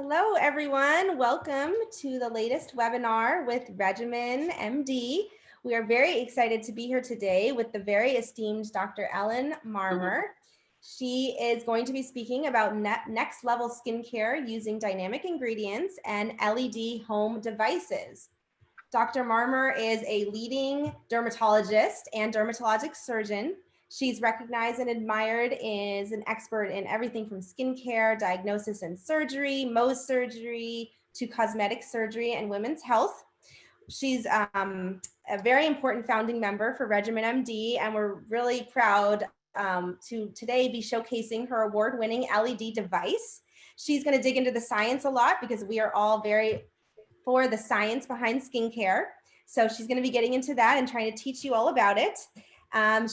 Hello, everyone. Welcome to the latest webinar with RegimenMD. We are very excited to be here today with the very esteemed Dr. Ellen Marmur. She is going to be speaking about next level skincare using dynamic ingredients and LED home devices. Dr. Marmur is a leading dermatologist and dermatologic surgeon. She's recognized and admired as an expert in everything from skincare, diagnosis and surgery, Mohs surgery, to cosmetic surgery and women's health. She's a very important founding member for RegimenMD, and we're really proud to today be showcasing her award-winning LED device. She's going to dig into the science a lot because we are all very for the science behind skincare. So she's going to be getting into that and trying to teach you all about it.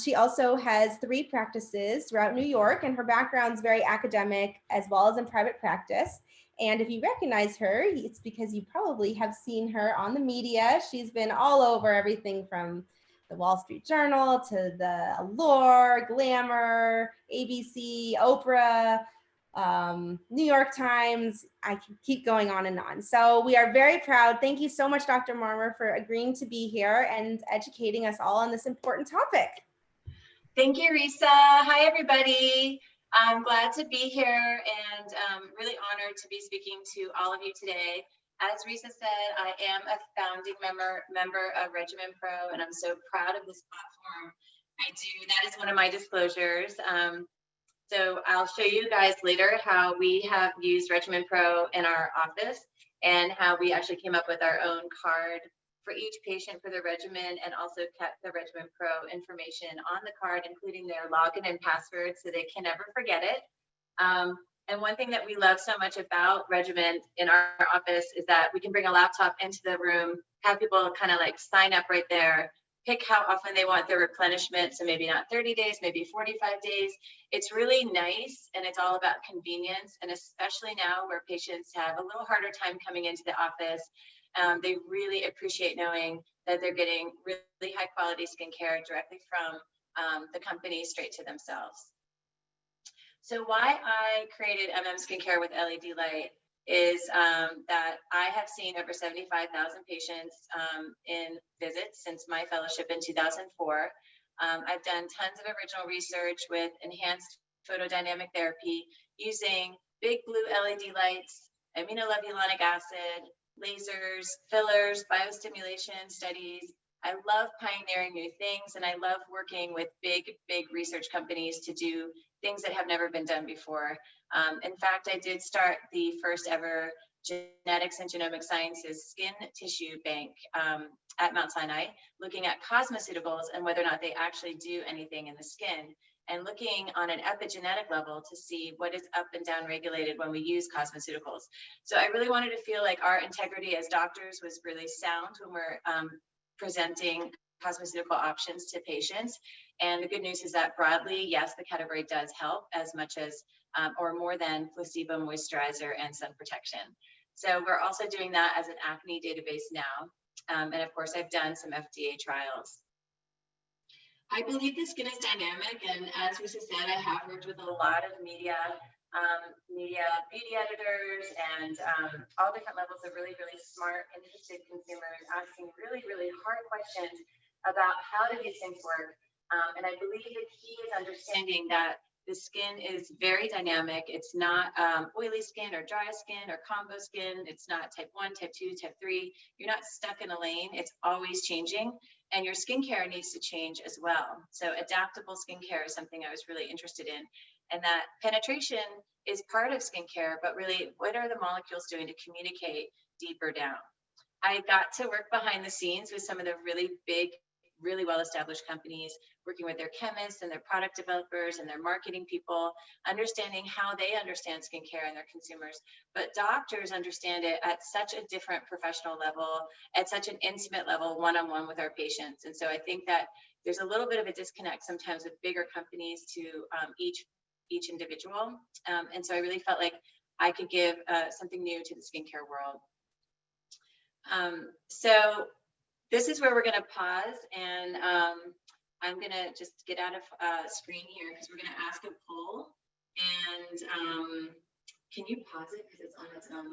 She also has 3 practices throughout New York, and her background is very academic as well as in private practice. And if you recognize her, it's because you probably have seen her on the media. She's been all over everything from the Wall Street Journal to the Allure, Glamour, ABC, Oprah, New York Times. I can keep going on and on. So we are very proud. Thank you so much, Dr. Marmur, for agreeing to be here and educating us all on this important topic. Thank you, Risa. Hi, everybody. I'm glad to be here and really honored to be speaking to all of you today. As Risa said, I am a founding member of RegimenPro, and I'm so proud of this platform. That is one of my disclosures. So I'll show you guys later how we have used RegimenPro in our office and how we actually came up with our own card for each patient for the regimen, and also kept the RegimenPro information on the card, including their login and password, so they can never forget it. And one thing that we love so much about Regimen in our office is that we can bring a laptop into the room, have people kind of like sign up right there, pick how often they want their replenishment. So maybe not 30 days, maybe 45 days. It's really nice, and it's all about convenience. And especially now where patients have a little harder time coming into the office, they really appreciate knowing that they're getting really high quality skincare directly from the company straight to themselves. So why I created MMSkincare with LED light is that I have seen over 75,000 patients in visits since my fellowship in 2004. I've done tons of original research with enhanced photodynamic therapy using big blue LED lights, aminolevulonic acid, lasers, fillers, biostimulation studies. I love pioneering new things, and I love working with big research companies to do things that have never been done before. In fact, I did start the first ever genetics and genomic sciences skin tissue bank at Mount Sinai, looking at cosmeceuticals and whether or not they actually do anything in the skin, and looking on an epigenetic level to see what is up and down regulated when we use cosmeceuticals. So I really wanted to feel like our integrity as doctors was really sound when we're presenting cosmeceutical options to patients. And the good news is that broadly, yes, the category does help as much as or more than placebo, moisturizer, and sun protection. So we're also doing that as an acne database now. And of course, I've done some FDA trials. I believe the skin is dynamic, and as Risa said, I have worked with a lot of media beauty editors, and all different levels of really smart, interested consumers asking really hard questions about how do these things work. And I believe the key is understanding that the skin is very dynamic. It's not oily skin or dry skin or combo skin. It's not type 1, type 2, type 3. You're not stuck in a lane. It's always changing, and your skincare needs to change as well. So adaptable skincare is something I was really interested in, and that penetration is part of skincare, but really, what are the molecules doing to communicate deeper down? I got to work behind the scenes with some of the really big, really well-established companies, working with their chemists and their product developers and their marketing people, understanding how they understand skincare and their consumers. But doctors understand it at such a different professional level, at such an intimate level, one-on-one with our patients. And so I think that there's a little bit of a disconnect sometimes with bigger companies to each individual. And so I really felt like I could give something new to the skincare world. So this is where we're going to pause, and I'm going to just get out of screen here because we're going to ask a poll. And can you pause it because it's on its own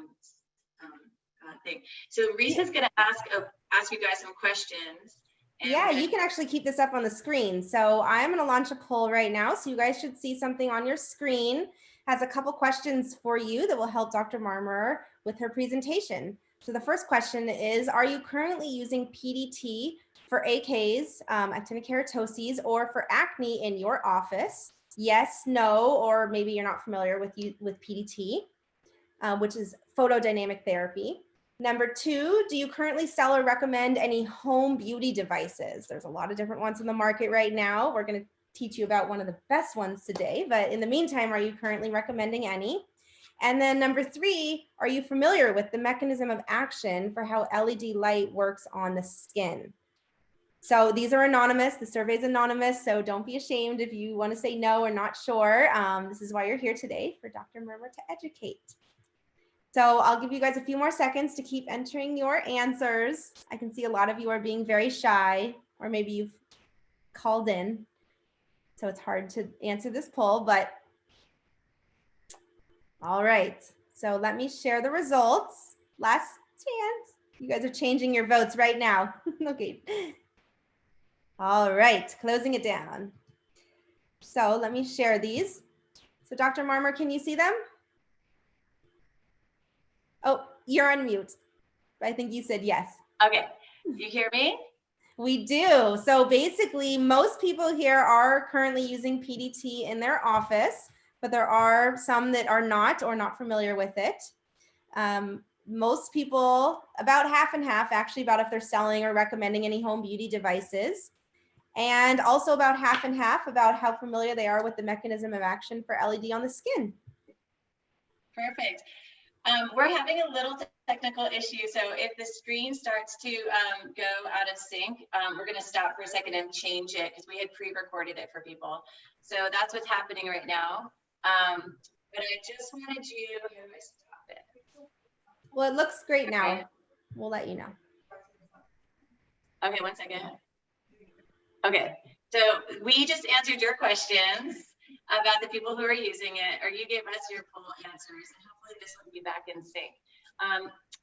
thing? So Risa's going to ask you guys some questions. Yeah, you can actually keep this up on the screen. So I'm going to launch a poll right now. So you guys should see something on your screen. Has a couple questions for you that will help Dr. Marmur with her presentation. So the first question is, are you currently using PDT for AKs, actinic keratoses, or for acne in your office? Yes, no, or maybe you're not familiar with PDT, which is photodynamic therapy. Number 2, do you currently sell or recommend any home beauty devices? There's a lot of different ones in the market right now. We're going to teach you about one of the best ones today, but in the meantime, are you currently recommending any? And then number 3, are you familiar with the mechanism of action for how LED light works on the skin? So these are anonymous. The survey is anonymous, so don't be ashamed if you want to say no or not sure. This is why you're here today, for Dr. Marmur to educate. So I'll give you guys a few more seconds to keep entering your answers. I can see a lot of you are being very shy, or maybe you've called in, so it's hard to answer this poll, but all right. So let me share the results. Last chance. You guys are changing your votes right now. Okay. All right, closing it down. So let me share these. So Dr. Marmur, can you see them? Oh, you're on mute. I think you said yes. Okay, you hear me? We do. So basically, most people here are currently using PDT in their office, but there are some that are not or not familiar with it. Most people, about half and half, actually, about if they're selling or recommending any home beauty devices. And also about half and half about how familiar they are with the mechanism of action for LED on the skin. Perfect. We're having a little technical issue, so if the screen starts to go out of sync, we're going to stop for a second and change it because we had pre-recorded it for people. So that's what's happening right now. But I just wanted you, how do I stop it? Well, it looks great now. Okay. We'll let you know. Okay, one second. Okay, so we just answered your questions about the people who are using it, or you gave us your poll answers, and hopefully this will be back in sync.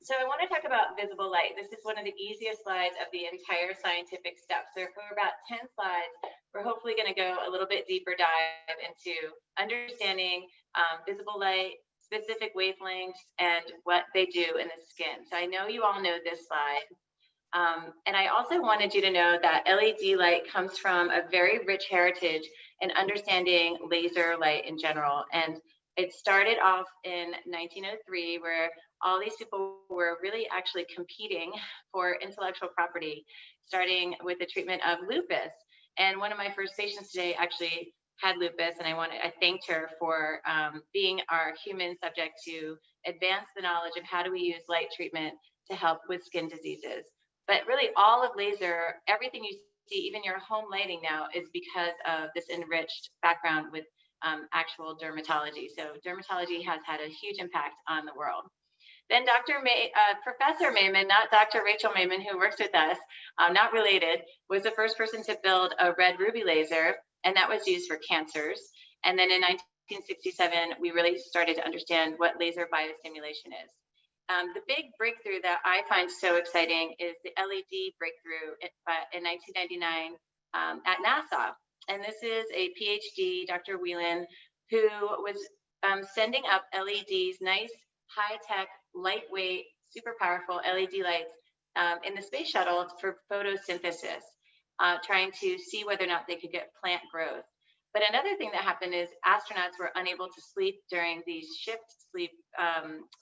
So I want to talk about visible light. This is one of the easiest slides of the entire scientific steps. So for about 10 slides, we're hopefully going to go a little bit deeper dive into understanding visible light, specific wavelengths, and what they do in the skin. So I know you all know this slide. And I also wanted you to know that LED light comes from a very rich heritage in understanding laser light in general. And it started off in 1903, where all these people were really actually competing for intellectual property, starting with the treatment of lupus. And one of my first patients today actually had lupus, and I thanked her for being our human subject to advance the knowledge of how do we use light treatment to help with skin diseases. But really all of laser, everything you see, even your home lighting now, is because of this enriched background with actual dermatology. So dermatology has had a huge impact on the world. Then Professor Mayman, not Dr. Rachel Mayman, who works with us, not related, was the first person to build a red ruby laser, and that was used for cancers. And then in 1967, we really started to understand what laser biostimulation is. The big breakthrough that I find so exciting is the LED breakthrough in 1999 at NASA. And this is a PhD, Dr. Whelan, who was sending up LEDs, nice, high-tech, lightweight, super powerful LED lights in the space shuttle for photosynthesis, trying to see whether or not they could get plant growth. But another thing that happened is astronauts were unable to sleep during these shift sleep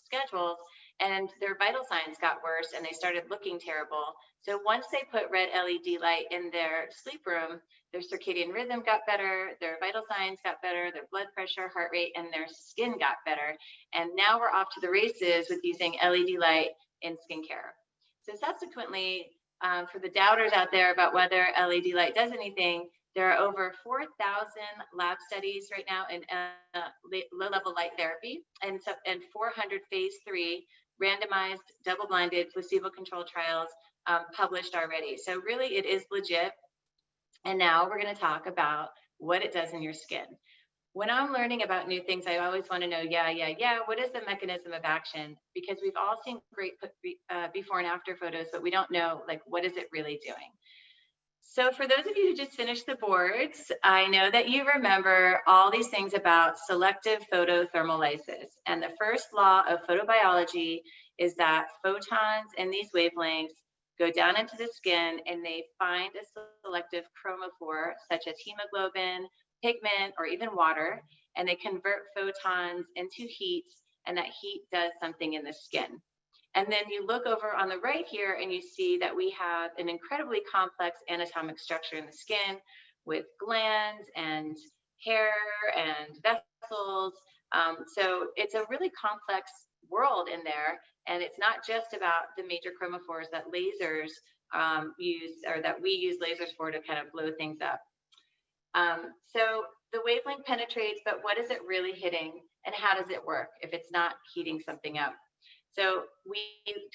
schedules, and their vital signs got worse and they started looking terrible. So once they put red LED light in their sleep room, their circadian rhythm got better, their vital signs got better, their blood pressure, heart rate, and their skin got better. And now we're off to the races with using LED light in skincare. So subsequently, for the doubters out there about whether LED light does anything, there are over 4,000 lab studies right now in low-level light therapy, and 400 phase 3 randomized, double-blinded, placebo-controlled trials published already. So really, it is legit. And now we're going to talk about what it does in your skin. When I'm learning about new things, I always want to know, what is the mechanism of action? Because we've all seen great before and after photos, but we don't know, like, what is it really doing? So for those of you who just finished the boards, I know that you remember all these things about selective photothermolysis. And the first law of photobiology is that photons in these wavelengths go down into the skin and they find a selective chromophore, such as hemoglobin, pigment, or even water, and they convert photons into heat, and that heat does something in the skin. And then you look over on the right here and you see that we have an incredibly complex anatomic structure in the skin with glands and hair and vessels. So it's a really complex world in there. And it's not just about the major chromophores that lasers use, or that we use lasers for to kind of blow things up. So the wavelength penetrates, but what is it really hitting and how does it work if it's not heating something up? So we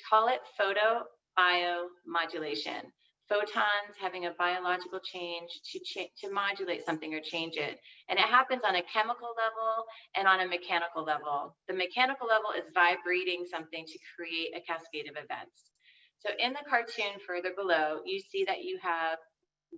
call it photobiomodulation. Photons having a biological change to modulate something or change it. And it happens on a chemical level and on a mechanical level. The mechanical level is vibrating something to create a cascade of events. So in the cartoon further below, you see that you have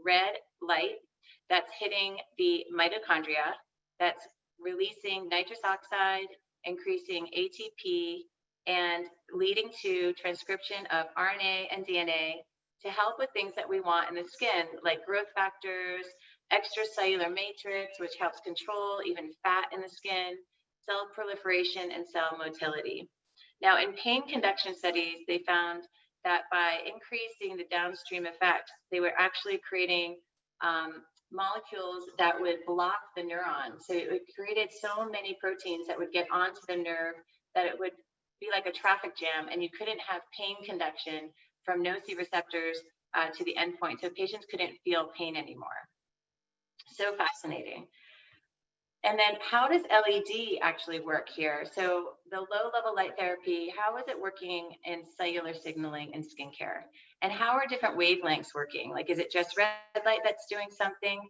red light that's hitting the mitochondria, that's releasing nitrous oxide, increasing ATP, and leading to transcription of RNA and DNA to help with things that we want in the skin, like growth factors, extracellular matrix, which helps control even fat in the skin, cell proliferation, and cell motility. Now, in pain conduction studies, they found that by increasing the downstream effects, they were actually creating molecules that would block the neuron. So it created so many proteins that would get onto the nerve that it would be like a traffic jam, and you couldn't have pain conduction from nociceptors to the endpoint. So patients couldn't feel pain anymore. So fascinating. And then how does LED actually work here? So the low level light therapy, how is it working in cellular signaling in skincare? And how are different wavelengths working? Like, is it just red light that's doing something?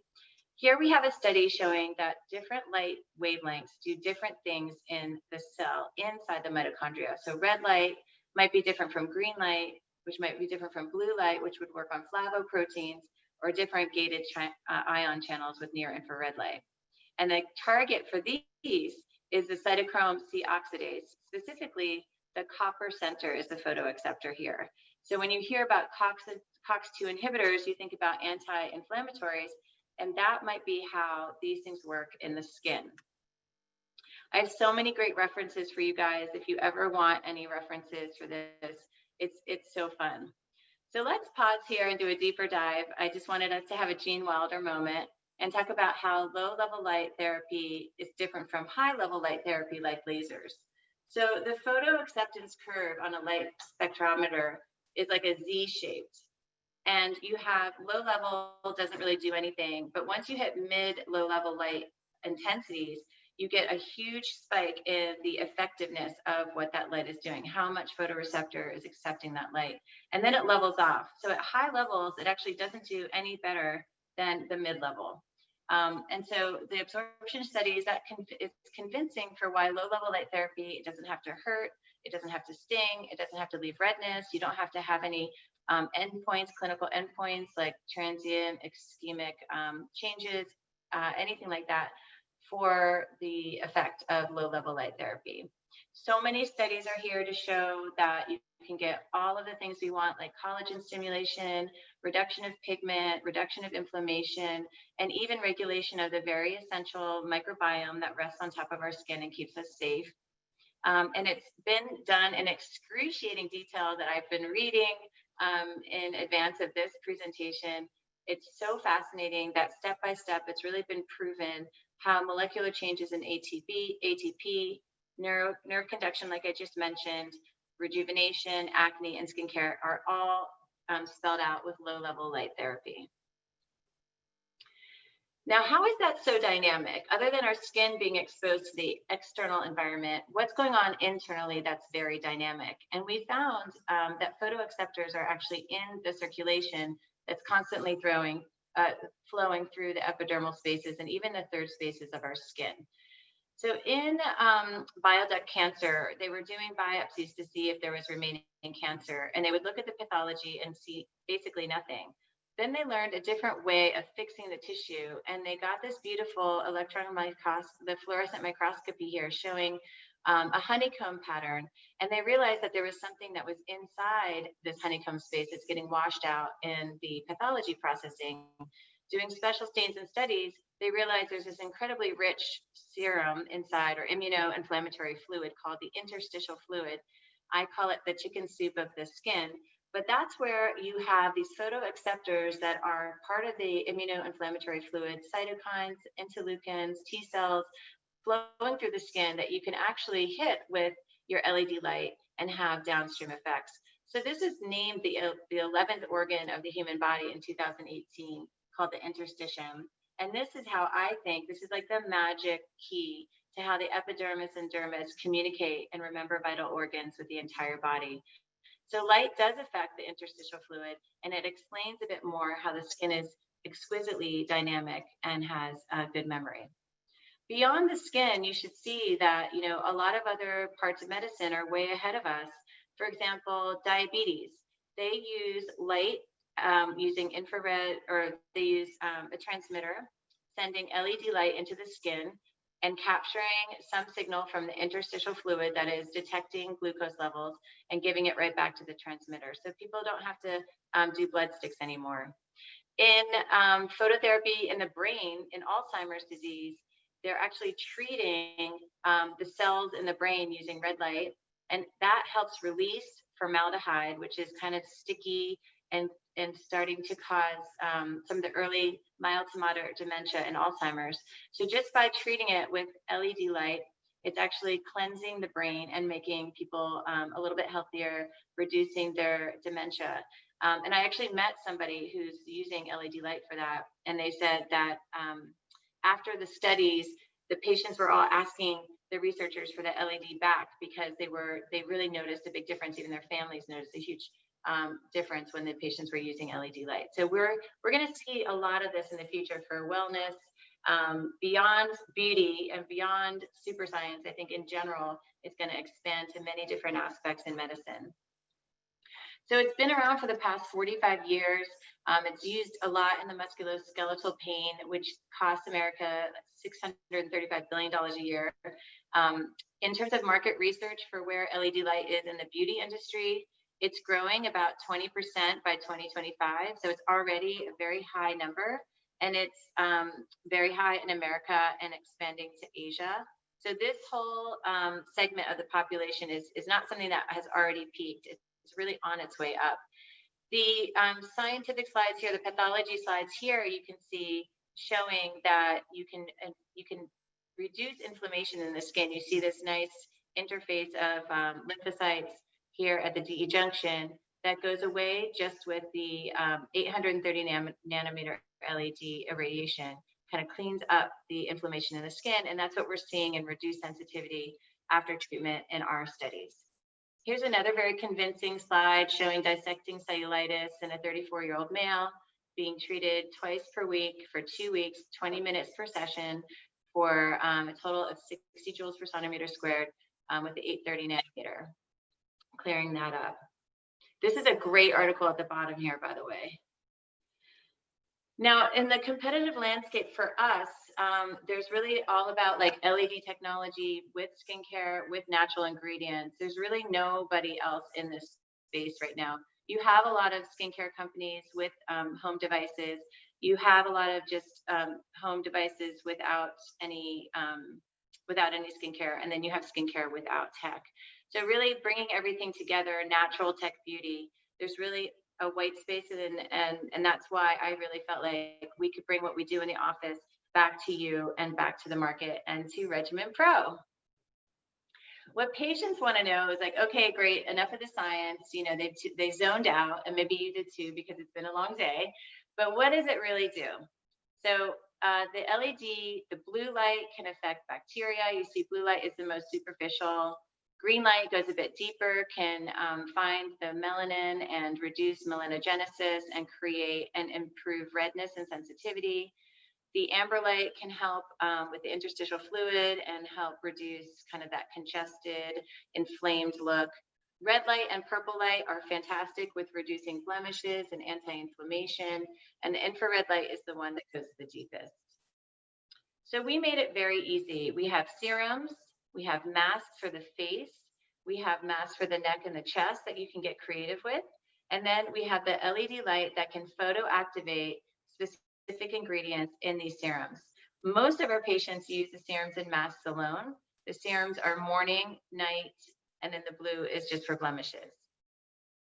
Here we have a study showing that different light wavelengths do different things in the cell inside the mitochondria. So red light might be different from green light, which might be different from blue light, which would work on flavoproteins, or different gated ion channels with near infrared light. And the target for these is the cytochrome C oxidase. Specifically, the copper center is the photoacceptor here. So when you hear about COX-2 inhibitors, you think about anti-inflammatories, and that might be how these things work in the skin. I have so many great references for you guys. If you ever want any references for this, it's so fun. So let's pause here and do a deeper dive. I just wanted us to have a Gene Wilder moment and talk about how low-level light therapy is different from high-level light therapy like lasers. So the photoacceptance curve on a light spectrometer is like a Z-shaped. And you have low level doesn't really do anything, but once you hit mid low level light intensities, you get a huge spike in the effectiveness of what that light is doing, how much photoreceptor is accepting that light. And then it levels off. So at high levels, it actually doesn't do any better than the mid level. And so the absorption studies, it's convincing for why low level light therapy, it doesn't have to hurt, it doesn't have to sting, it doesn't have to leave redness, you don't have to have any endpoints, clinical endpoints like transient ischemic changes, anything like that for the effect of low-level light therapy. So many studies are here to show that you can get all of the things we want, like collagen stimulation, reduction of pigment, reduction of inflammation, and even regulation of the very essential microbiome that rests on top of our skin and keeps us safe. And it's been done in excruciating detail that I've been reading in advance of this presentation. It's so fascinating that step by step, it's really been proven how molecular changes in ATP, nerve conduction, like I just mentioned, rejuvenation, acne, and skincare are all spelled out with low-level light therapy. Now, how is that so dynamic? Other than our skin being exposed to the external environment, what's going on internally that's very dynamic? And we found that photoacceptors are actually in the circulation that's constantly throwing flowing through the epidermal spaces and even the third spaces of our skin. So in bile duct cancer, they were doing biopsies to see if there was remaining cancer, and they would look at the pathology and see basically nothing. Then they learned a different way of fixing the tissue, and they got this beautiful electron microscopy, the fluorescent microscopy here, showing a honeycomb pattern. And they realized that there was something that was inside this honeycomb space that's getting washed out in the pathology processing. Doing special stains and studies, they realized there's this incredibly rich serum inside, or immunoinflammatory fluid, called the interstitial fluid. I call it the chicken soup of the skin. But that's where you have these photoacceptors that are part of the immunoinflammatory fluid, cytokines, interleukins, T cells, flowing through the skin that you can actually hit with your LED light and have downstream effects. So this is named the 11th organ of the human body in 2018, called the interstitium. And this is how I think, this is like the magic key to how the epidermis and dermis communicate and remember vital organs with the entire body. So light does affect the interstitial fluid, and it explains a bit more how the skin is exquisitely dynamic and has good memory. Beyond the skin, you should see that, a lot of other parts of medicine are way ahead of us. For example, diabetes. They use light using infrared, or they use a transmitter, sending LED light into the skin and capturing some signal from the interstitial fluid that is detecting glucose levels and giving it right back to the transmitter. So people don't have to do blood sticks anymore. In phototherapy in the brain, in Alzheimer's disease, they're actually treating the cells in the brain using red light, and that helps release formaldehyde, which is kind of sticky and starting to cause some of the early mild to moderate dementia and Alzheimer's. So just by treating it with LED light, it's actually cleansing the brain and making people a little bit healthier, reducing their dementia. And I actually met somebody who's using LED light for that, and they said that after the studies, the patients were all asking the researchers for the LED back because they really noticed a big difference. Even their families noticed a huge difference when the patients were using LED light. So we're going to see a lot of this in the future for wellness, beyond beauty and beyond super science. I think in general, it's going to expand to many different aspects in medicine. So it's been around for the past 45 years. It's used a lot in the musculoskeletal pain, which costs America $635 billion a year. In terms of market research for where LED light is in the beauty industry, it's growing about 20% by 2025. So it's already a very high number, and it's very high in America and expanding to Asia. So this whole segment of the population is not something that has already peaked. It's really on its way up. The scientific slides here, the pathology slides here, you can see showing that you can reduce inflammation in the skin. You see this nice interface of lymphocytes here at the DE junction that goes away just with the 830 nanometer LED irradiation. Kind of cleans up the inflammation in the skin, and that's what we're seeing in reduced sensitivity after treatment in our studies. Here's another very convincing slide showing dissecting cellulitis in a 34-year-old male being treated twice per week for 2 weeks, 20 minutes per session for a total of 60 joules per centimeter squared with the 830 nanometer, clearing that up. This is a great article at the bottom here, by the way. Now, in the competitive landscape for us, there's really all about like LED technology with skincare, with natural ingredients. There's really nobody else in this space right now. You have a lot of skincare companies with home devices. You have a lot of just home devices without any skincare, and then you have skincare without tech. So really bringing everything together, natural tech beauty, there's really a white space, and that's why I really felt like we could bring what we do in the office back to you and back to the market and to Regimen Pro. What patients want to know is like, okay, great, enough of the science. They zoned out, and maybe you did too because it's been a long day. But what does it really do? So the LED, the blue light can affect bacteria. You see blue light is the most superficial. Green light goes a bit deeper, can find the melanin and reduce melanogenesis and create and improve redness and sensitivity. The amber light can help with the interstitial fluid and help reduce kind of that congested, inflamed look. Red light and purple light are fantastic with reducing blemishes and anti-inflammation. And the infrared light is the one that goes the deepest. So we made it very easy. We have serums, we have masks for the face, we have masks for the neck and the chest that you can get creative with. And then we have the LED light that can photo activate specific ingredients in these serums. Most of our patients use the serums and masks alone. The serums are morning, night, and then the blue is just for blemishes.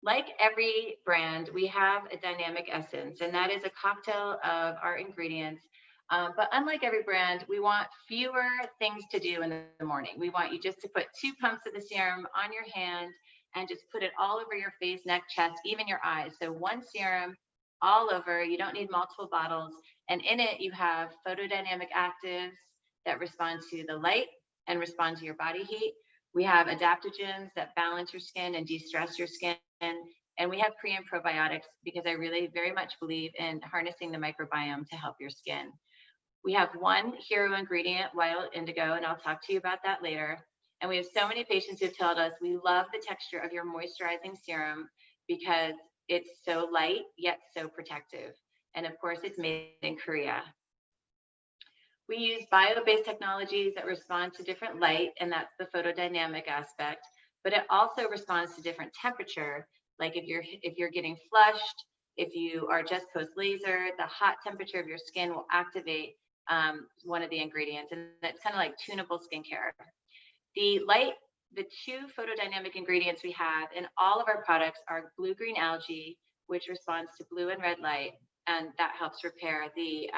Like every brand, we have a dynamic essence, and that is a cocktail of our ingredients. But unlike every brand, we want fewer things to do in the morning. We want you just to put 2 pumps of the serum on your hand and just put it all over your face, neck, chest, even your eyes. So 1 serum all over. You don't need multiple bottles. And in it, you have photodynamic actives that respond to the light and respond to your body heat. We have adaptogens that balance your skin and de-stress your skin. And we have pre and probiotics because I really very much believe in harnessing the microbiome to help your skin. We have 1 hero ingredient, wild indigo, and I'll talk to you about that later. And we have so many patients who've told us, we love the texture of your moisturizing serum because it's so light, yet so protective. And of course, it's made in Korea. We use bio-based technologies that respond to different light, and that's the photodynamic aspect, but it also responds to different temperature. Like if you're getting flushed, if you are just post laser, the hot temperature of your skin will activate one of the ingredients, and that's kind of like tunable skincare. The 2 photodynamic ingredients we have in all of our products are blue-green algae, which responds to blue and red light, and that helps repair the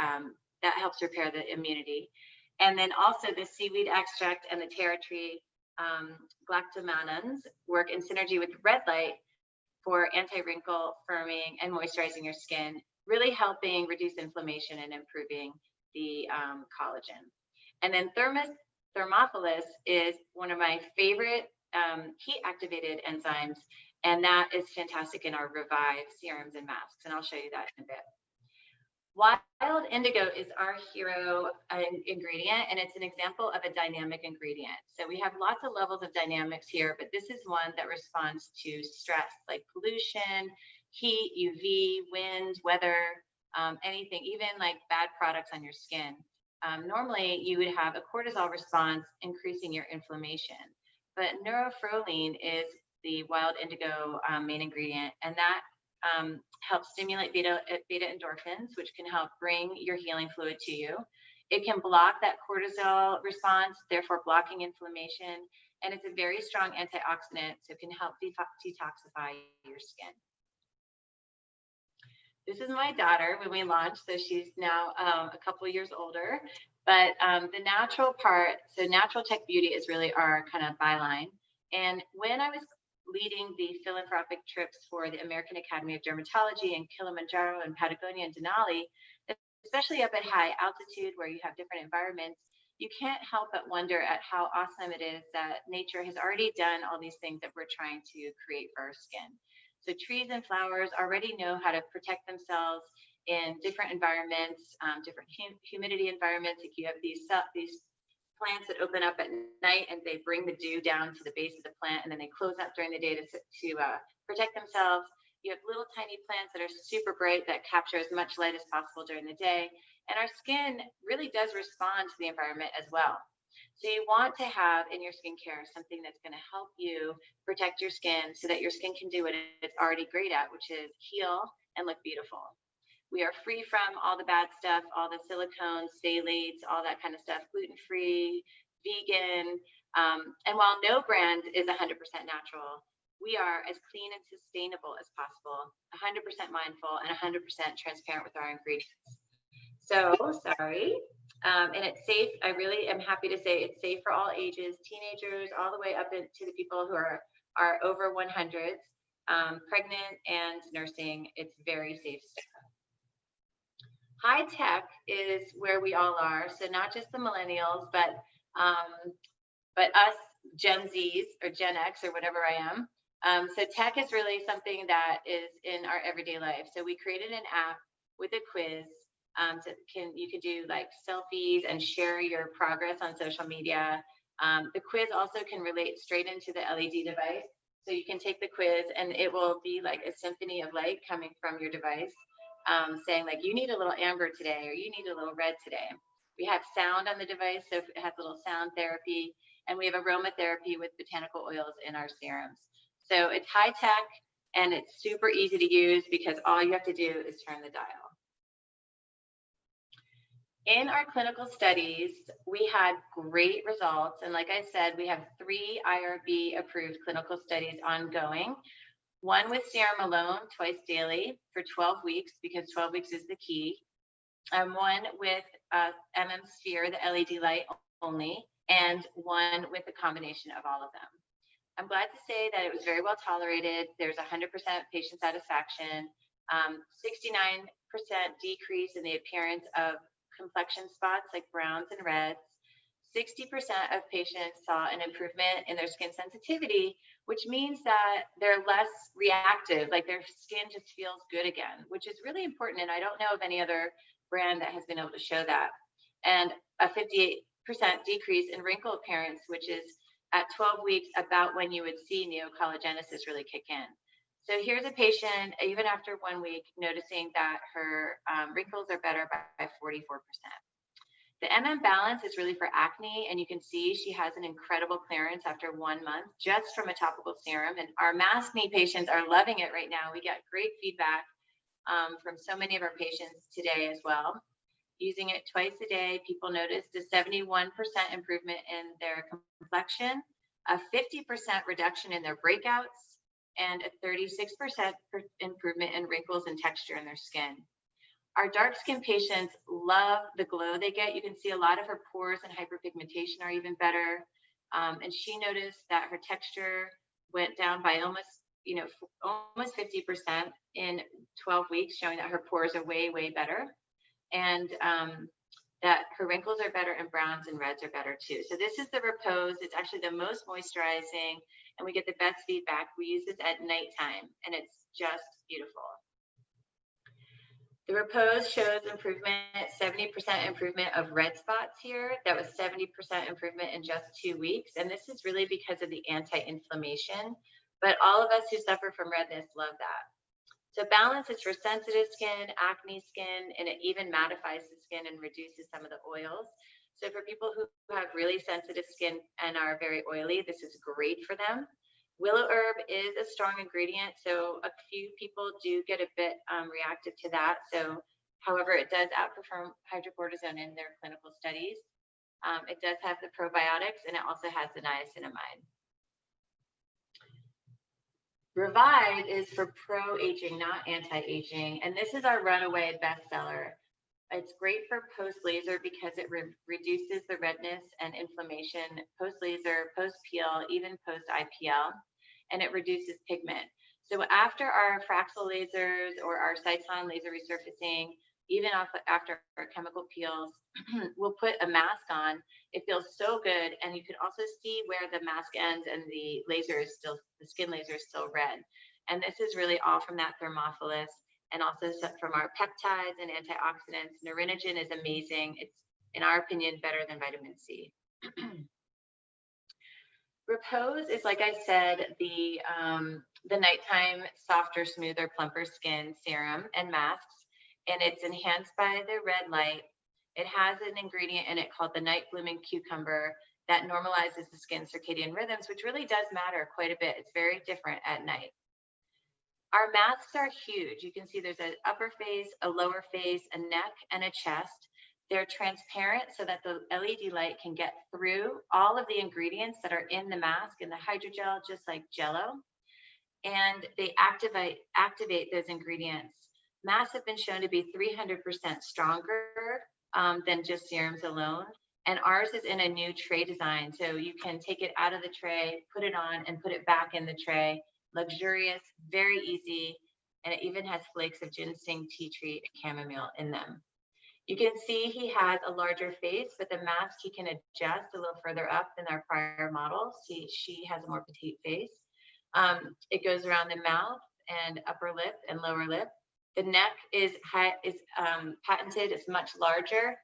immunity. And then also the seaweed extract and the terra tree galactomanans work in synergy with red light for anti-wrinkle, firming, and moisturizing your skin, really helping reduce inflammation and improving the collagen. And then Thermophilus is one of my favorite heat-activated enzymes, and that is fantastic in our Revive serums and masks, and I'll show you that in a bit. Wild indigo is our hero ingredient, and it's an example of a dynamic ingredient. So we have lots of levels of dynamics here, but this is one that responds to stress like pollution, heat, UV, wind, weather, anything, even like bad products on your skin. Normally, you would have a cortisol response increasing your inflammation, but neurofroline is the wild indigo main ingredient, and that helps stimulate beta endorphins, which can help bring your healing fluid to you. It can block that cortisol response, therefore blocking inflammation, and it's a very strong antioxidant, so it can help detoxify your skin. This is my daughter when we launched, so she's now a couple of years older. But the natural part, so Natural Tech Beauty is really our kind of byline. And when I was leading the philanthropic trips for the American Academy of Dermatology in Kilimanjaro and Patagonia and Denali, especially up at high altitude where you have different environments, you can't help but wonder at how awesome it is that nature has already done all these things that we're trying to create for our skin. So trees and flowers already know how to protect themselves in different environments, different humidity environments. Like you have these plants that open up at night and they bring the dew down to the base of the plant, and then they close up during the day to protect themselves. You have little tiny plants that are super bright that capture as much light as possible during the day. And our skin really does respond to the environment as well. So you want to have in your skincare something that's going to help you protect your skin so that your skin can do what it's already great at, which is heal and look beautiful. We are free from all the bad stuff, all the silicones, phthalates, all that kind of stuff, gluten-free, vegan. And while no brand is 100% natural, we are as clean and sustainable as possible, 100% mindful, and 100% transparent with our ingredients. So, sorry. And it's safe. I really am happy to say it's safe for all ages, teenagers, all the way up into the people who are over 100s, pregnant and nursing. It's very safe stuff. High tech is where we all are. So not just the millennials, but us Gen Zs or Gen X or whatever I am. So tech is really something that is in our everyday life. So we created an app with a quiz. You can do like selfies and share your progress on social media. The quiz also can relate straight into the LED device. So you can take the quiz and it will be like a symphony of light coming from your device, saying like, you need a little amber today, or you need a little red today. We have sound on the device, so it has a little sound therapy, and we have aromatherapy with botanical oils in our serums. So it's high tech and it's super easy to use because all you have to do is turn the dial. In our clinical studies, we had great results. And like I said, we have 3 IRB approved clinical studies ongoing. One with serum alone twice daily for 12 weeks, because 12 weeks is the key. One with MMSphere, the LED light only, and one with a combination of all of them. I'm glad to say that it was very well tolerated. There's 100% patient satisfaction, 69% decrease in the appearance of complexion spots like browns and reds. 60% of patients saw an improvement in their skin sensitivity, which means that they're less reactive, like their skin just feels good again, which is really important. And I don't know of any other brand that has been able to show that. And a 58% decrease in wrinkle appearance, which is at 12 weeks about when you would see neocollagenesis really kick in. So here's a patient, even after 1 week, noticing that her wrinkles are better by 44%. The MM balance is really for acne, and you can see she has an incredible clearance after 1 month just from a topical serum. And our maskne patients are loving it right now. We get great feedback from so many of our patients today as well. Using it twice a day, people noticed a 71% improvement in their complexion, a 50% reduction in their breakouts, and a 36% improvement in wrinkles and texture in their skin. Our dark skin patients love the glow they get. You can see a lot of her pores and hyperpigmentation are even better. And she noticed that her texture went down by almost 50% in 12 weeks, showing that her pores are way, way better. And that her wrinkles are better and browns and reds are better too. So this is the Repose. It's actually the most moisturizing and we get the best feedback. We use this at nighttime and it's just beautiful. The Repose shows improvement, 70% improvement of red spots here. That was 70% improvement in just 2 weeks. And this is really because of the anti-inflammation. But all of us who suffer from redness love that. So balance is for sensitive skin, acne skin, and it even mattifies the skin and reduces some of the oils. So for people who have really sensitive skin and are very oily, this is great for them. Willow herb is a strong ingredient, so a few people do get a bit reactive to that. So, however, it does outperform hydrocortisone in their clinical studies. It does have the probiotics, and it also has the niacinamide. Revive is for pro-aging, not anti-aging, and this is our runaway bestseller. It's great for post-laser because it reduces the redness and inflammation post-laser, post-peel, even post-IPL, and it reduces pigment. So after our Fraxel lasers or our Cyton laser resurfacing, even after our chemical peels, we'll put a mask on. It feels so good, and you can also see where the mask ends and the skin laser is still red. And this is really all from that Thermophilus, and also from our peptides and antioxidants. Nerinogen is amazing. It's, in our opinion, better than vitamin C. Repose is, like I said, the nighttime softer, smoother, plumper skin serum and masks, and it's enhanced by the red light. It has an ingredient in it called the night blooming cucumber that normalizes the skin's circadian rhythms, which really does matter quite a bit. It's very different at night. Our masks are huge. You can see there's an upper face, a lower face, a neck, and a chest. They're transparent so that the LED light can get through all of the ingredients that are in the mask and the hydrogel, just like Jello. And they activate those ingredients. Masks have been shown to be 300% stronger than just serums alone. And ours is in a new tray design. So you can take it out of the tray, put it on, and put it back in the tray. Luxurious, very easy, and it even has flakes of ginseng, tea tree, and chamomile in them. You can see he has a larger face, but the mask he can adjust a little further up than our prior model. See, she has a more petite face. It goes around the mouth and upper lip and lower lip. The neck is patented, it's much larger,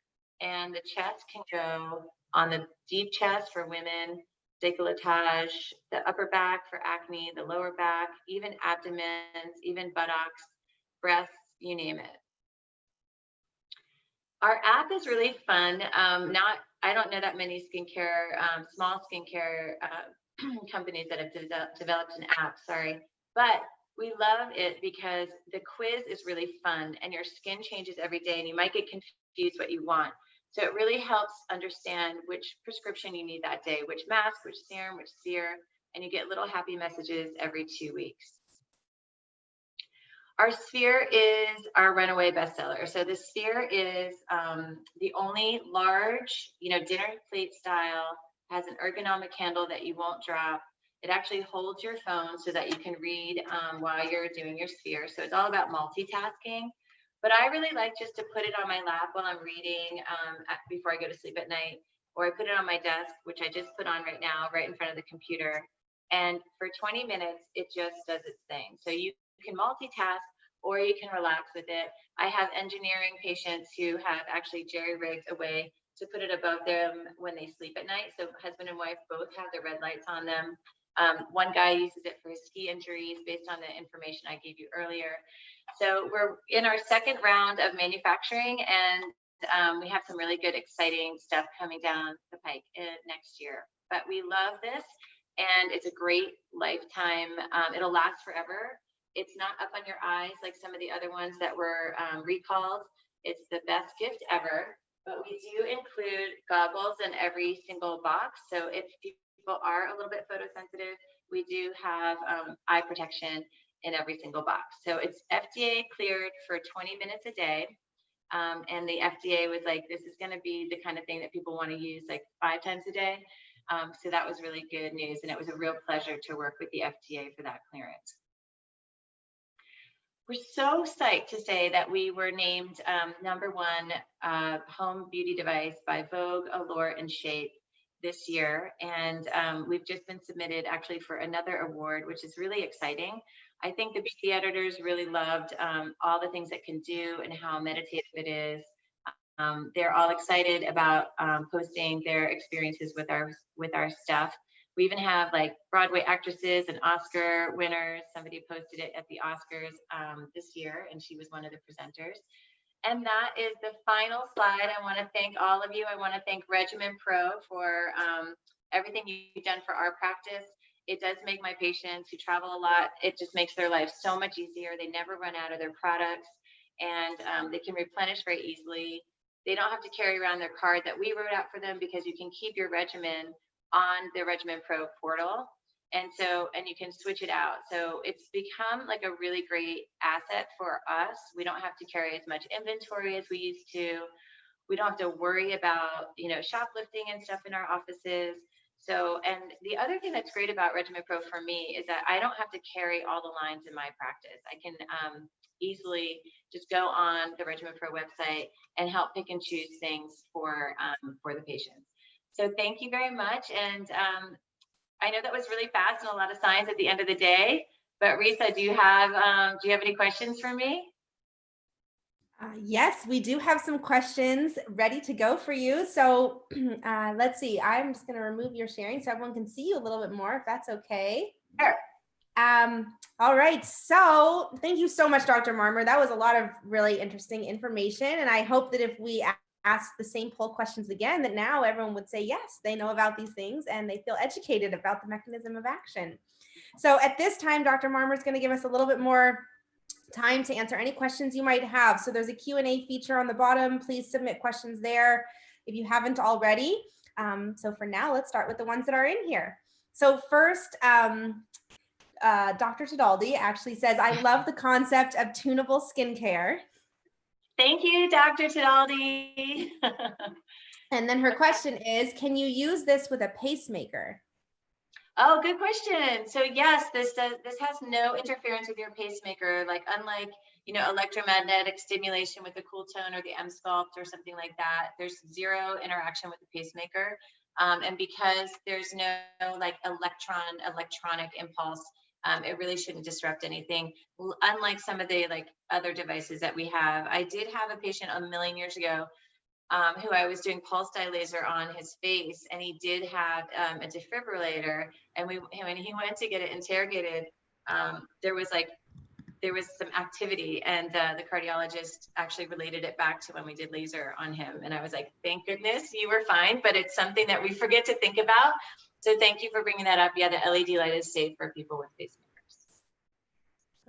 and the chest can go on the deep chest for women, décolletage, the upper back for acne, the lower back, even abdomens, even buttocks, breasts, you name it. Our app is really fun. I don't know that many small skincare companies that have developed an app, sorry, but we love it because the quiz is really fun and your skin changes every day and you might get confused what you want. So it really helps understand which prescription you need that day, which mask, which serum, which sear, and you get little happy messages every 2 weeks. Our sphere is our runaway bestseller. So the sphere is the only large, dinner plate style, has an ergonomic handle that you won't drop. It actually holds your phone so that you can read while you're doing your sphere. So it's all about multitasking. But I really like just to put it on my lap while I'm reading before I go to sleep at night, or I put it on my desk, which I just put on right now, right in front of the computer. And for 20 minutes, it just does its thing. So you can multitask or you can relax with it. I have engineering patients who have actually jerry-rigged a way to put it above them when they sleep at night. So husband and wife both have the red lights on them. One guy uses it for his ski injuries based on the information I gave you earlier. So we're in our second round of manufacturing, and we have some really good, exciting stuff coming down the pike next year. But we love this, and it's a great lifetime. It'll last forever. It's not up on your eyes like some of the other ones that were recalled. It's the best gift ever, but we do include goggles in every single box. So if people are a little bit photosensitive, we do have eye protection in every single box. So it's FDA cleared for 20 minutes a day. And the FDA was like, this is going to be the kind of thing that people want to use like 5 times a day. So that was really good news. And it was a real pleasure to work with the FDA for that clearance. We're so psyched to say that we were named #1 home beauty device by Vogue, Allure, and Shape this year. And we've just been submitted actually for another award, which is really exciting. I think the beauty editors really loved all the things it can do and how meditative it is. They're all excited about posting their experiences with our stuff. We even have like Broadway actresses and Oscar winners. Somebody posted it at the Oscars this year, and she was one of the presenters. And that is the final slide. I want to thank all of you. I want to thank RegimenPro for everything you've done for our practice. It does make my patients who travel a lot, it just makes their life so much easier. They never run out of their products, and they can replenish very easily. They don't have to carry around their card that we wrote out for them, because you can keep your regimen on the RegimenPro portal. And you can switch it out. So it's become like a really great asset for us. We don't have to carry as much inventory as we used to. We don't have to worry about, shoplifting and stuff in our offices. So, and the other thing that's great about RegimenPro for me is that I don't have to carry all the lines in my practice. I can easily just go on the RegimenPro website and help pick and choose things for the patients. So thank you very much. And I know that was really fast and a lot of science at the end of the day, but Risa, do you have any questions for me? Yes, we do have some questions ready to go for you. So let's see, I'm just going to remove your sharing so everyone can see you a little bit more, if that's okay. Sure. All right. So thank you so much, Dr. Marmur. That was a lot of really interesting information. And I hope that if we ask the same poll questions again, that now everyone would say, yes, they know about these things and they feel educated about the mechanism of action. So at this time, Dr. Marmur is going to give us a little bit more time to answer any questions you might have. So there's a Q&A feature on the bottom. Please submit questions there if you haven't already. So for now, let's start with the ones that are in here. So first, Dr. Tidaldi actually says, I love the concept of tunable skincare. Thank you, Dr. Tidaldi. And then her question is, can you use this with a pacemaker? Oh, good question. So yes, this has no interference with your pacemaker, like unlike, you know, electromagnetic stimulation with the cool tone or the M-sculpt or something like that. There's zero interaction with the pacemaker. And because there's no like electronic impulse, it really shouldn't disrupt anything. Unlike some of the like other devices that we have. I did have a patient a million years ago who I was doing pulse dye laser on his face, and he did have a defibrillator. And when he went to get it interrogated, there was some activity, and the cardiologist actually related it back to when we did laser on him. And I was like, thank goodness you were fine, but it's something that we forget to think about. So thank you for bringing that up. Yeah, the LED light is safe for people with pacemakers.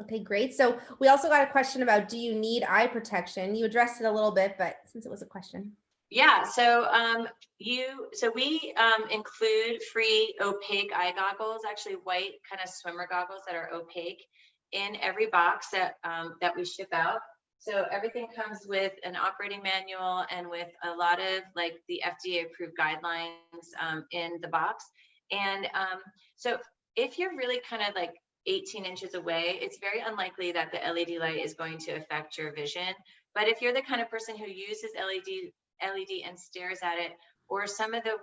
Okay, great. So we also got a question about, do you need eye protection? You addressed it a little bit, but since it was a question. Yeah, so we include free opaque eye goggles, actually white kind of swimmer goggles that are opaque, in every box that we ship out. So everything comes with an operating manual and with a lot of like the FDA approved guidelines in the box. And so if you're really kind of like 18 inches away, it's very unlikely that the LED light is going to affect your vision. But if you're the kind of person who uses LED and stares at it, or some of the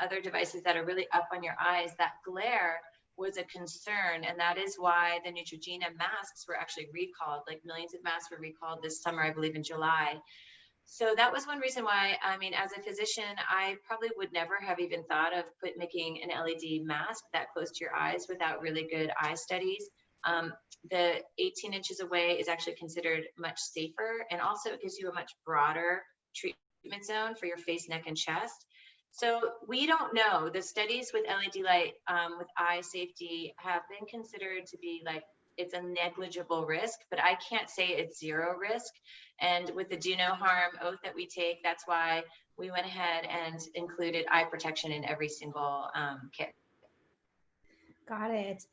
other devices that are really up on your eyes, that glare was a concern. And that is why the Neutrogena masks were actually recalled. Like millions of masks were recalled this summer, I believe in July. So that was one reason why, I mean, as a physician, I probably would never have even thought of making an LED mask that close to your eyes without really good eye studies. The 18 inches away is actually considered much safer, and also it gives you a much broader treatment zone for your face, neck, and chest. So we don't know. The studies with LED light with eye safety have been considered to be like, it's a negligible risk, but I can't say it's zero risk. And with the do no harm oath that we take, that's why we went ahead and included eye protection in every single kit. Got it.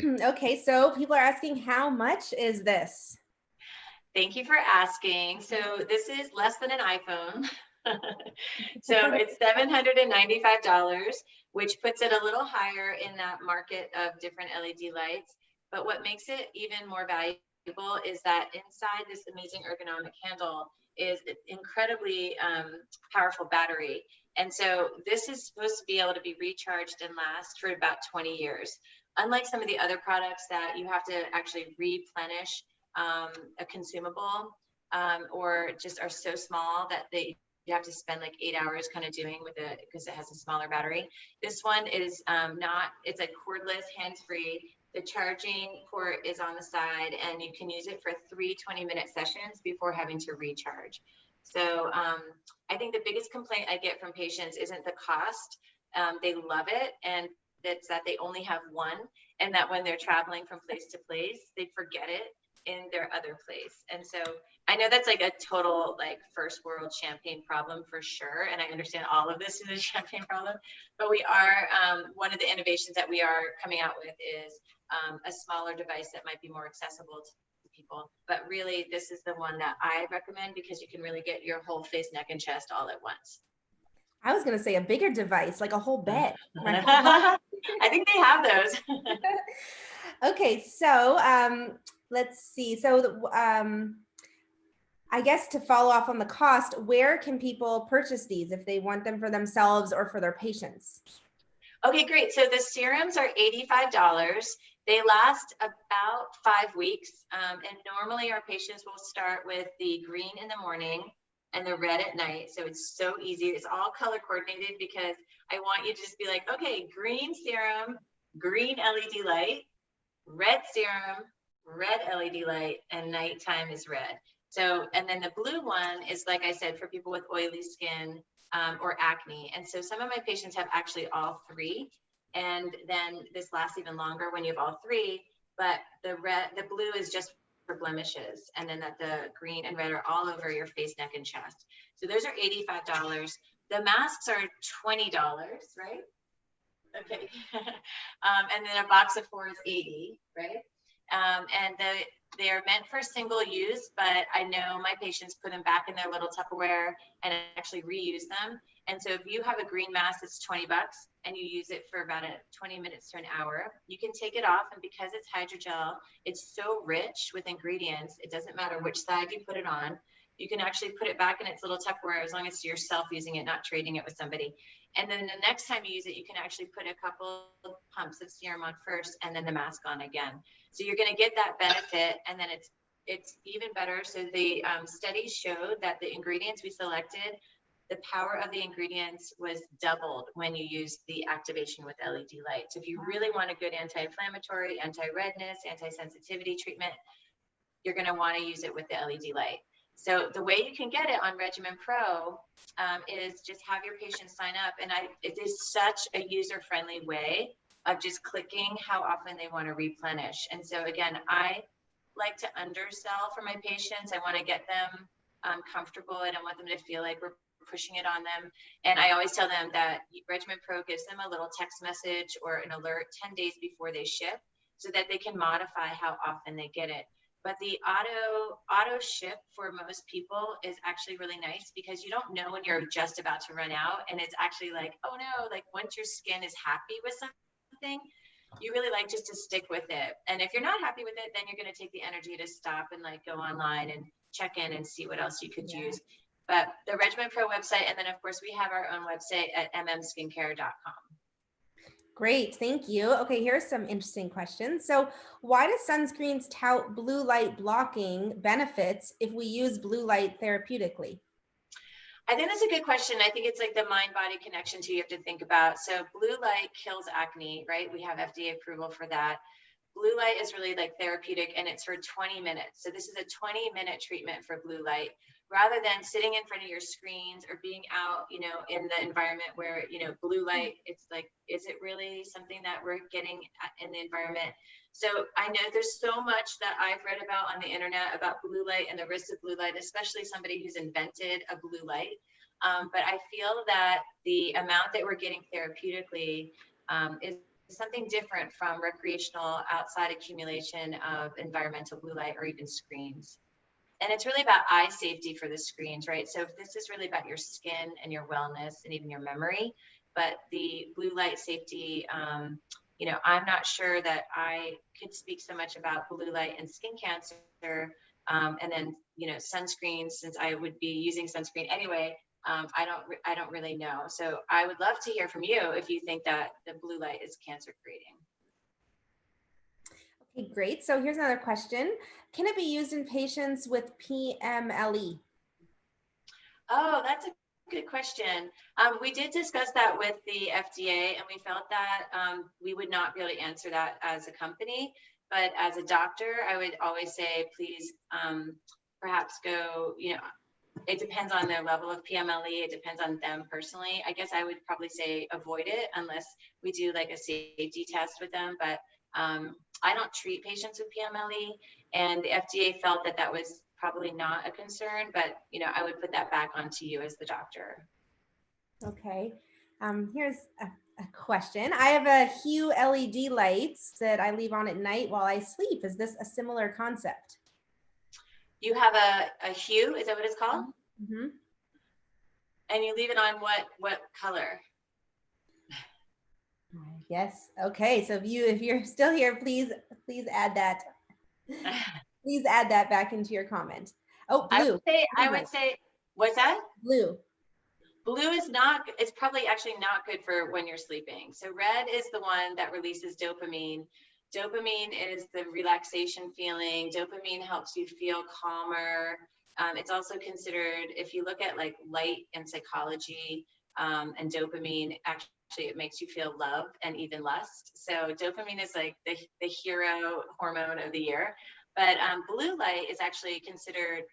Okay, so people are asking, how much is this? Thank you for asking. So this is less than an iPhone. So it's $795, which puts it a little higher in that market of different LED lights. But what makes it even more valuable is that inside this amazing ergonomic handle is an incredibly powerful battery. And so this is supposed to be able to be recharged and last for about 20 years. Unlike some of the other products that you have to actually replenish a consumable or just are so small that you have to spend like 8 hours kind of doing with it because it has a smaller battery. This one is it's a cordless, hands-free. The charging port is on the side, and you can use it for 3 20-minute sessions before having to recharge. So I think the biggest complaint I get from patients isn't the cost. They love it, and it's that they only have one, and that when they're traveling from place to place, they forget it in their other place. And so I know that's like a total like first world champagne problem for sure. And I understand all of this is a champagne problem, but we are, one of the innovations that we are coming out with is a smaller device that might be more accessible to people. But really, this is the one that I recommend because you can really get your whole face, neck, and chest all at once. I was going to say a bigger device, like a whole bed. I think they have those. Okay, so let's see. So I guess to follow off on the cost, where can people purchase these if they want them for themselves or for their patients? Okay, great. So the serums are $85. They last about 5 weeks. And normally our patients will start with the green in the morning and the red at night. So it's so easy. It's all color coordinated because I want you to just be like, okay, green serum, green LED light, red serum, red LED light, and nighttime is red. So, and then the blue one is, like I said, for people with oily skin or acne. And so some of my patients have actually all three. And then this lasts even longer when you have all three, but the blue is just for blemishes. And then that the green and red are all over your face, neck, and chest. So those are $85. The masks are $20, right? Okay. And then a box of 4 is $80, right? And they're meant for single use, but I know my patients put them back in their little Tupperware and actually reuse them. And so if you have a green mask that's $20 and you use it for about 20 minutes to an hour, you can take it off. And because it's hydrogel, it's so rich with ingredients, it doesn't matter which side you put it on. You can actually put it back in its little Tupperware as long as it's yourself using it, not trading it with somebody. And then the next time you use it, you can actually put a couple of pumps of serum on first and then the mask on again. So you're going to get that benefit, and then it's even better. So the studies showed that the ingredients we selected, the power of the ingredients was doubled when you use the activation with LED light. So if you really want a good anti-inflammatory, anti-redness, anti-sensitivity treatment, you're going to want to use it with the LED light. So the way you can get it on Regimen Pro is just have your patients sign up. And it is such a user-friendly way of just clicking how often they want to replenish. And so again, I like to undersell for my patients. I want to get them comfortable. I don't want them to feel like we're pushing it on them. And I always tell them that Regimen Pro gives them a little text message or an alert 10 days before they ship so that they can modify how often they get it. But the auto ship for most people is actually really nice because you don't know when you're just about to run out. And it's actually like, oh no, like once your skin is happy with something, you really like just to stick with it. And if you're not happy with it, then you're going to take the energy to stop and like go online and check in and see what else you could use. But the Regimen Pro website, and then of course we have our own website at MMSkincare.com. Great, thank you. Okay, here's some interesting questions. So why do sunscreens tout blue light blocking benefits if we use blue light therapeutically? I think that's a good question. I think it's like the mind-body connection too you have to think about. So blue light kills acne, right? We have FDA approval for that. Blue light is really like therapeutic and it's for 20 minutes. So this is a 20-minute treatment for blue light rather than sitting in front of your screens or being out, you know, in the environment where, you know, blue light, it's like, is it really something that we're getting in the environment? So I know there's so much that I've read about on the internet about blue light and the risks of blue light, especially somebody who's invented a blue light. But I feel that the amount that we're getting therapeutically is something different from recreational outside accumulation of environmental blue light or even screens. And it's really about eye safety for the screens, right? So this is really about your skin and your wellness and even your memory, but the blue light safety, you know, I'm not sure that I could speak so much about blue light and skin cancer. And then, you know, sunscreens, since I would be using sunscreen anyway, I don't really know. So I would love to hear from you if you think that the blue light is cancer creating. Okay, great. So here's another question. Can it be used in patients with PMLE? Oh, that's a good question. We did discuss that with the FDA and we felt that we would not be able to answer that as a company, but as a doctor, I would always say, please perhaps go, you know, it depends on their level of PMLE. It depends on them personally. I guess I would probably say avoid it unless we do like a safety test with them. But I don't treat patients with PMLE, and the FDA felt that that was probably not a concern. But you know, I would put that back onto you as the doctor. Okay. Here's a question. I have a Hue LED lights that I leave on at night while I sleep. Is this a similar concept? You have a Hue, is that what it's called? Mm-hmm. And you leave it on what color? Yes. Okay. So if you're still here, please add that. Please add that back into your comment. Oh, blue. I would say, what's that? Blue. Blue is not, it's probably actually not good for when you're sleeping. So red is the one that releases dopamine. Dopamine is the relaxation feeling. Dopamine helps you feel calmer. It's also considered, if you look at like light and psychology and dopamine, actually it makes you feel love and even lust. So dopamine is like the hero hormone of the year. But blue light is actually considered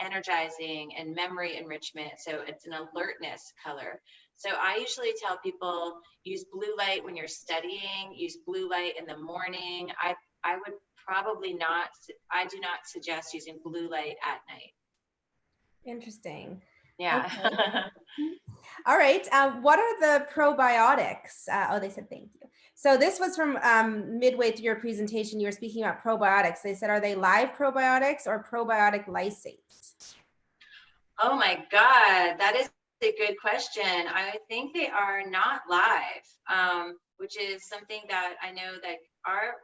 energizing and memory enrichment. So it's an alertness color. So I usually tell people use blue light when you're studying, use blue light in the morning. I would probably not, I do not suggest using blue light at night. Interesting. Yeah. Okay. All right. What are the probiotics? Oh, they said thank you. So this was from midway through your presentation. You were speaking about probiotics. They said, are they live probiotics or probiotic lysates? Oh my God, that is a good question. I think they are not live, which is something that I know that our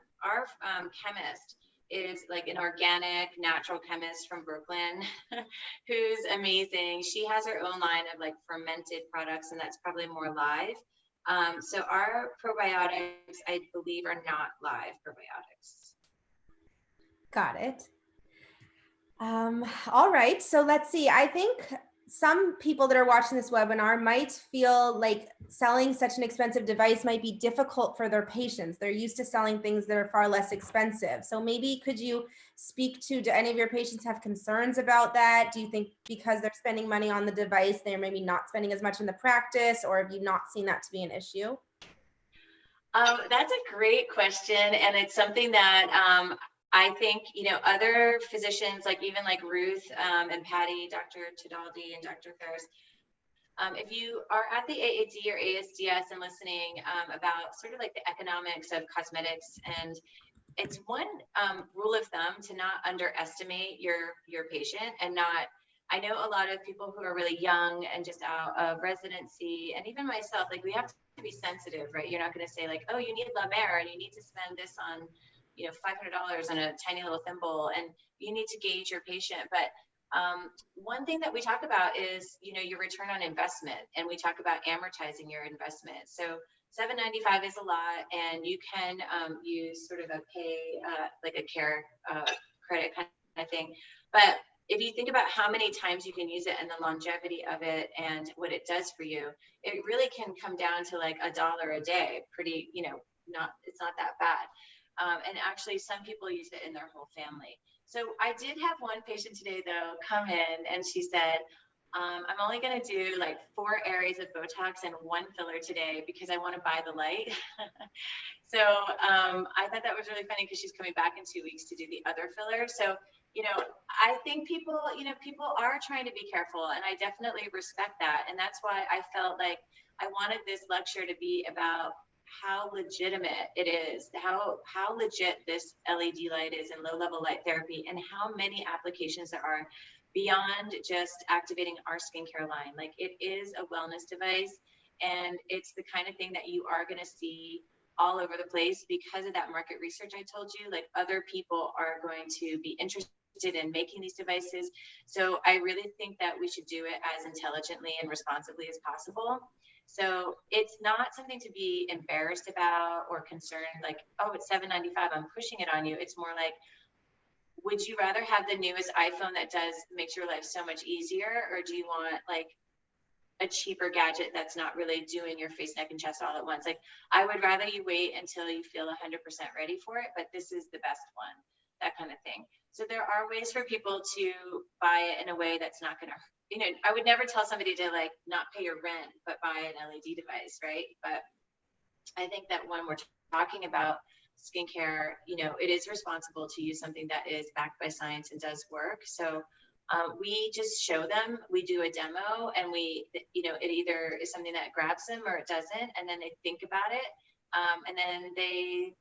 chemist is like an organic natural chemist from Brooklyn who's amazing. She has her own line of like fermented products, and that's probably more live. So our probiotics, I believe, are not live probiotics. Got it. All right, so let's see. I think some people that are watching this webinar might feel like selling such an expensive device might be difficult for their patients. They're used to selling things that are far less expensive. So maybe could you speak to, do any of your patients have concerns about that? Do you think because they're spending money on the device, they're maybe not spending as much in the practice, or have you not seen that to be an issue? That's a great question, and it's something that I think, you know, other physicians, like even like Ruth and Patty, Dr. Tidaldi and Dr. Ferris, if you are at the AAD or ASDS and listening about sort of like the economics of cosmetics, and it's one rule of thumb to not underestimate your patient, and not, I know a lot of people who are really young and just out of residency, and even myself, like we have to be sensitive, right? You're not going to say like, oh, you need La Mer and you need to spend this on, you know, $500 on a tiny little thimble, and you need to gauge your patient. But one thing that we talk about is, you know, your return on investment, and we talk about amortizing your investment. So $7.95 is a lot, and you can use sort of a pay, like a care credit kind of thing. But if you think about how many times you can use it and the longevity of it and what it does for you, it really can come down to like $1 a day. Pretty, you know, it's not that bad. And actually, some people use it in their whole family. So I did have one patient today, though, come in and she said, I'm only going to do like 4 areas of Botox and 1 filler today because I want to buy the light. So I thought that was really funny because she's coming back in 2 weeks to do the other filler. So, you know, I think people, you know, people are trying to be careful, and I definitely respect that. And that's why I felt like I wanted this lecture to be about how legitimate it is, how legit this LED light is in low-level light therapy, and how many applications there are beyond just activating our skincare line. Like, it is a wellness device, and it's the kind of thing that you are going to see all over the place because of that market research I told you. Like, other people are going to be interested in making these devices. So I really think that we should do it as intelligently and responsibly as possible. So it's not something to be embarrassed about or concerned, like, oh, it's $7.95, I'm pushing it on you. It's more like, would you rather have the newest iPhone that makes your life so much easier, or do you want like a cheaper gadget that's not really doing your face, neck, and chest all at once? Like, I would rather you wait until you feel 100% ready for it, but this is the best one, that kind of thing. So there are ways for people to buy it in a way that's not going to, you know, I would never tell somebody to like not pay your rent, but buy an LED device, right? But I think that when we're talking about skincare, you know, it is responsible to use something that is backed by science and does work. So we just show them, we do a demo, and we, you know, it either is something that grabs them or it doesn't, and then they think about it, and then they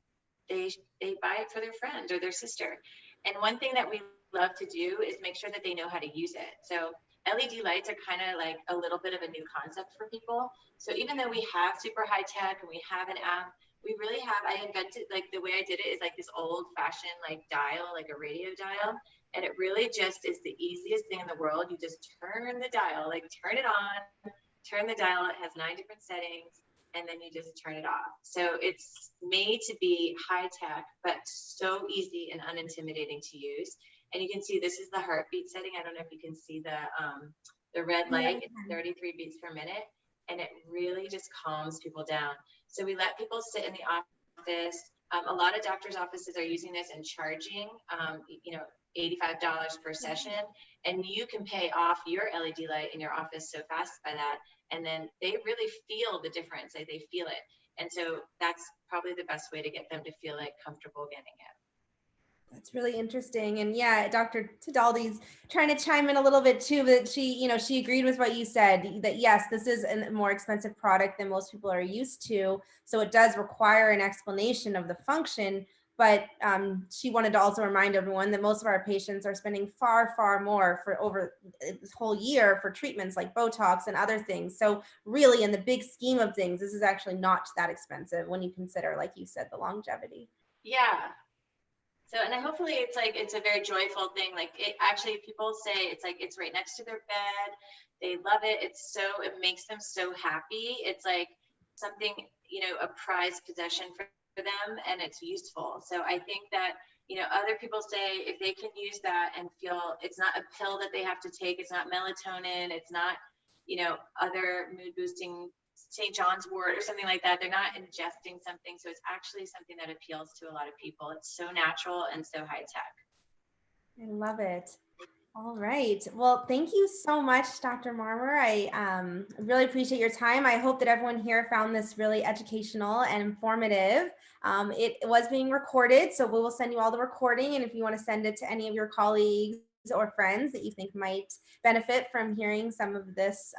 buy it for their friend or their sister. And one thing that we love to do is make sure that they know how to use it. So LED lights are kind of like a little bit of a new concept for people. So even though we have super high tech and we have an app, we really have, I invented, like the way I did it is like this old fashioned like dial, like a radio dial. And it really just is the easiest thing in the world. You just turn the dial, like turn it on, turn the dial. It has 9 different settings, and then you just turn it off. So it's made to be high tech, but so easy and unintimidating to use. And you can see this is the heartbeat setting. I don't know if you can see the red light. It's 33 beats per minute, and it really just calms people down. So we let people sit in the office. A lot of doctors' offices are using this and charging, you know, $85 per session, and you can pay off your LED light in your office so fast by that. And then they really feel the difference, like they feel it. And so that's probably the best way to get them to feel like comfortable getting it. That's really interesting. And yeah, Dr. Tidaldi's trying to chime in a little bit too, but she agreed with what you said, that yes, this is a more expensive product than most people are used to. So it does require an explanation of the function. But she wanted to also remind everyone that most of our patients are spending far, far more for over this whole year for treatments like Botox and other things. So really, in the big scheme of things, this is actually not that expensive when you consider, like you said, the longevity. Yeah. So, and hopefully it's a very joyful thing. Like it actually, people say it's like, it's right next to their bed. They love it. It makes them so happy. It's like something, a prized possession for them, and it's useful. So I think that, other people say if they can use that and feel it's not a pill that they have to take, it's not melatonin, it's not, other mood boosting St. John's wort or something like that. They're not ingesting something. So it's actually something that appeals to a lot of people. It's so natural and so high tech. I love it. All right. Well, thank you so much, Dr. Marmur. I really appreciate your time. I hope that everyone here found this really educational and informative. It was being recorded, so we will send you all the recording. And if you want to send it to any of your colleagues or friends that you think might benefit from hearing some of this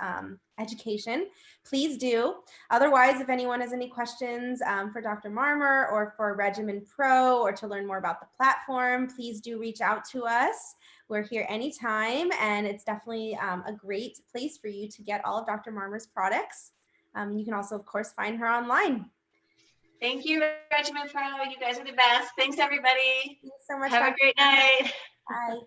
education, please do. Otherwise, if anyone has any questions for Dr. Marmur or for Regimen Pro or to learn more about the platform, please do reach out to us. We're here anytime, and it's definitely a great place for you to get all of Dr. Marmur's products. You can also, of course, find her online. Thank you, Regimen Pro. You guys are the best. Thanks, everybody. Thanks so much, Have Dr. a great night. Bye.